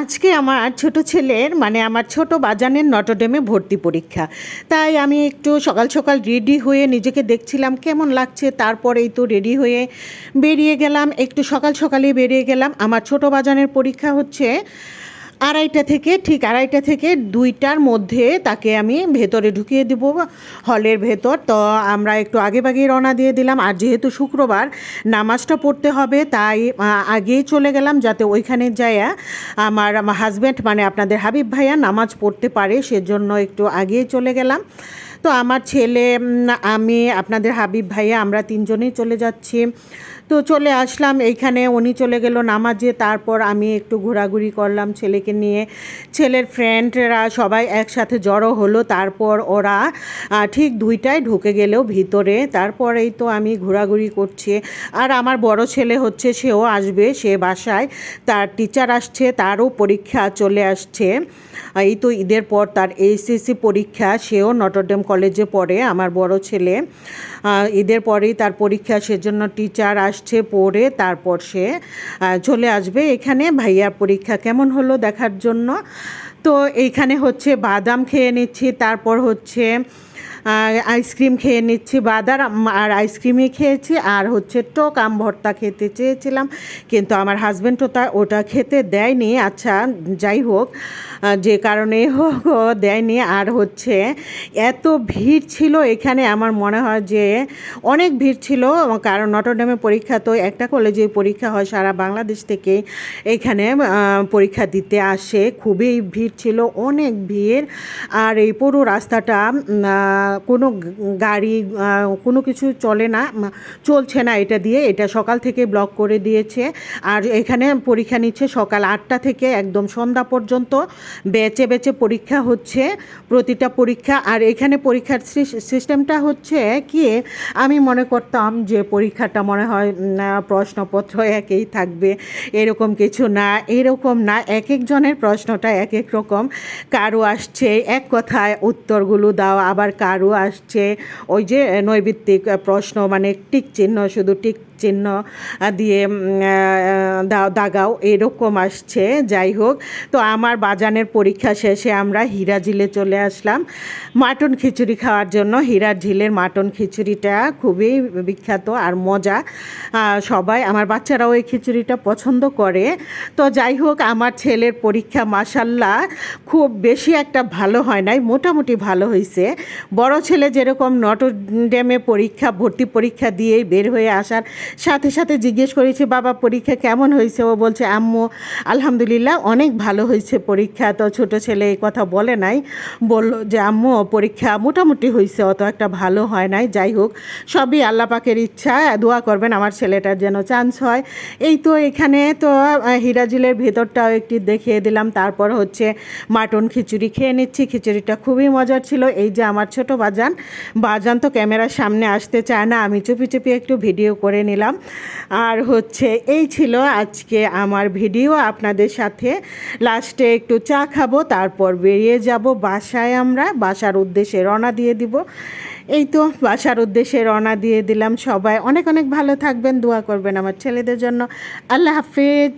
আজকে আমার ছোট ছেলের মানে আমার ছোট বাজানের নটরডেমে ভর্তি পরীক্ষা। তাই আমি একটু সকাল সকাল রেডি হয়ে নিজেকে দেখছিলাম কেমন লাগছে। তারপরেই তো রেডি হয়ে বেরিয়ে গেলাম, একটু সকাল সকালই বেরিয়ে গেলাম। আমার ছোট বাজানের পরীক্ষা হচ্ছে ঠিক আড়াইটা থেকে 2টার মধ্যে তাকে আমি ভেতরে ঢুকিয়ে দেব হলের ভেতর। তো আমরা একটু আগে ভাগেই রওনা দিয়ে দিলাম। আর যেহেতু শুক্রবার নামাজটা পড়তে হবে তাই আগেই চলে গেলাম, যাতে ওইখানে যাইয়া আমার হাজব্যান্ড মানে আপনাদের হাবিব ভাইয়া নামাজ পড়তে পারে, সেজন্য একটু আগেই চলে গেলাম। তো আমার ছেলে, আমি, আপনাদের হাবিব ভাইয়া, আমরা তিনজনেই চলে যাচ্ছি। তো চলে আসলাম এইখানে, উনি চলে গেল নামাজে। তারপর আমি একটু ঘোরাঘুরি করলাম ছেলেকে নিয়ে। ছেলের ফ্রেন্ডরা সবাই একসাথে জড়ো হলো। তারপর ওরা ঠিক 2টায় ঢুকে গেলেও ভিতরে। তারপরেই তো আমি ঘোরাঘুরি করছি। আর আমার বড় ছেলে হচ্ছে, সেও আসবে, সে বাসায়, তার টিচার আসছে, তারও পরীক্ষা চলে আসছে। এই তো ঈদের পর তার এইচএসসি পরীক্ষা, সেও নটরডেম কলেজে পড়ে আমার বড় ছেলে। ঈদের পরেই তার পরীক্ষা, সেজন্য টিচার আসছে পড়ে তারপর সে চলে আসবে এখানে ভাইয়ার পরীক্ষা কেমন হলো দেখার জন্য। তো এইখানে হচ্ছে বাদাম খেয়ে নিচ্ছি, তারপর হচ্ছে আইসক্রিম খেয়ে নিচ্ছি। বাদাম আর আইসক্রিমই খেয়েছি, আর হচ্ছে টক আম ভর্তা খেতে চেয়েছিলাম, কিন্তু আমার হাজব্যান্ড ওটা খেতে দেয়নি। আচ্ছা যাই হোক, যে কারণে হোক ও দেয়নি। আর হচ্ছে এত ভিড় ছিল এখানে, আমার মনে হয় যে অনেক ভিড় ছিল, কারণ নটরডেমে পরীক্ষা তো একটা কলেজে পরীক্ষা হয়, সারা বাংলাদেশ থেকে এখানে পরীক্ষা দিতে আসে। খুবই ভিড় ছিল, অনেক ভিড়। আর এই পুরো রাস্তাটা কোনো গাড়ি কোনো কিছু চলছে না এটা দিয়ে, এটা সকাল থেকে ব্লক করে দিয়েছে। আর এখানে পরীক্ষা নিচ্ছে সকাল 8টা থেকে একদম সন্ধ্যা পর্যন্ত, বেচে বেচে পরীক্ষা হচ্ছে প্রতিটা পরীক্ষা। আর এখানে পরীক্ষার সিস্টেমটা হচ্ছে কি, আমি মনে করতাম যে পরীক্ষাটা মনে হয় প্রশ্নপত্র একই থাকবে, এরকম কিছু না। এরকম না, এক একজনের প্রশ্নটা এক এক রকম। কারো আসছে এক কথায় উত্তরগুলো দাও, আবার কারো আসছে ওই যে নৈবিত্তিক প্রশ্ন, মানে টিক চিহ্ন, শুধু টিক চিহ্ন দিয়ে দাগাও, এরকম আসছে। যাই হোক, তো আমার বাজানের পরীক্ষা শেষে আমরা হীরাঝিলে চলে আসলাম মাটন খিচুড়ি খাওয়ার জন্য। হীরার ঝিলের মাটন খিচুড়িটা খুবই বিখ্যাত আর মজা, সবাই, আমার বাচ্চারাও এই খিচুড়িটা পছন্দ করে। তো যাই হোক, আমার ছেলের পরীক্ষা মাশাল্লাহ খুব বেশি একটা ভালো হয় নাই, মোটামুটি ভালো হয়েছে। বড় ছেলে যেরকম নটরডেমে ভর্তি পরীক্ষা দিয়েই বের হয়ে আসার সাথে সাথে জিজ্ঞেস করেছি, বাবা পরীক্ষা কেমন হয়েছে? ও বলছে, আম্মু আলহামদুলিল্লাহ অনেক ভালো হয়েছে পরীক্ষা। তো ছোট ছেলে এই কথা বলে নাই, বলল যে আম্মু পরীক্ষা মোটামুটি হয়েছে, অত একটা ভালো হয় নাই। যাই হোক, সবই আল্লাহ পাকের ইচ্ছা, দোয়া করবেন আমার ছেলেটার যেন চান্স হয়। এই তো এখানে তো হীরাঝিলের ভেতরটাও একটু দেখিয়ে দিলাম। তারপর হচ্ছে মাটন খিচুড়ি খেয়ে নিচ্ছি, খিচুড়িটা খুবই মজার ছিল। এই যে আমার ছোট বাজান তো ক্যামেরার সামনে আসতে চায় না, আমি চুপি চুপি একটু ভিডিও করে নিলাম। আর হচ্ছে এই ছিল আজকে আমার ভিডিও আপনাদের সাথে। লাস্টে একটু চা খাবো, তারপর বেরিয়ে যাব বাসায়, আমরা বাসার উদ্দেশ্যে রওনা দিয়ে দিব। এই তো বাসার উদ্দেশ্যে রওনা দিয়ে দিলাম। সবাই অনেক অনেক ভালো থাকবেন, দোয়া করবেন আমার ছেলেদের জন্য। আল্লাহ হাফেজ।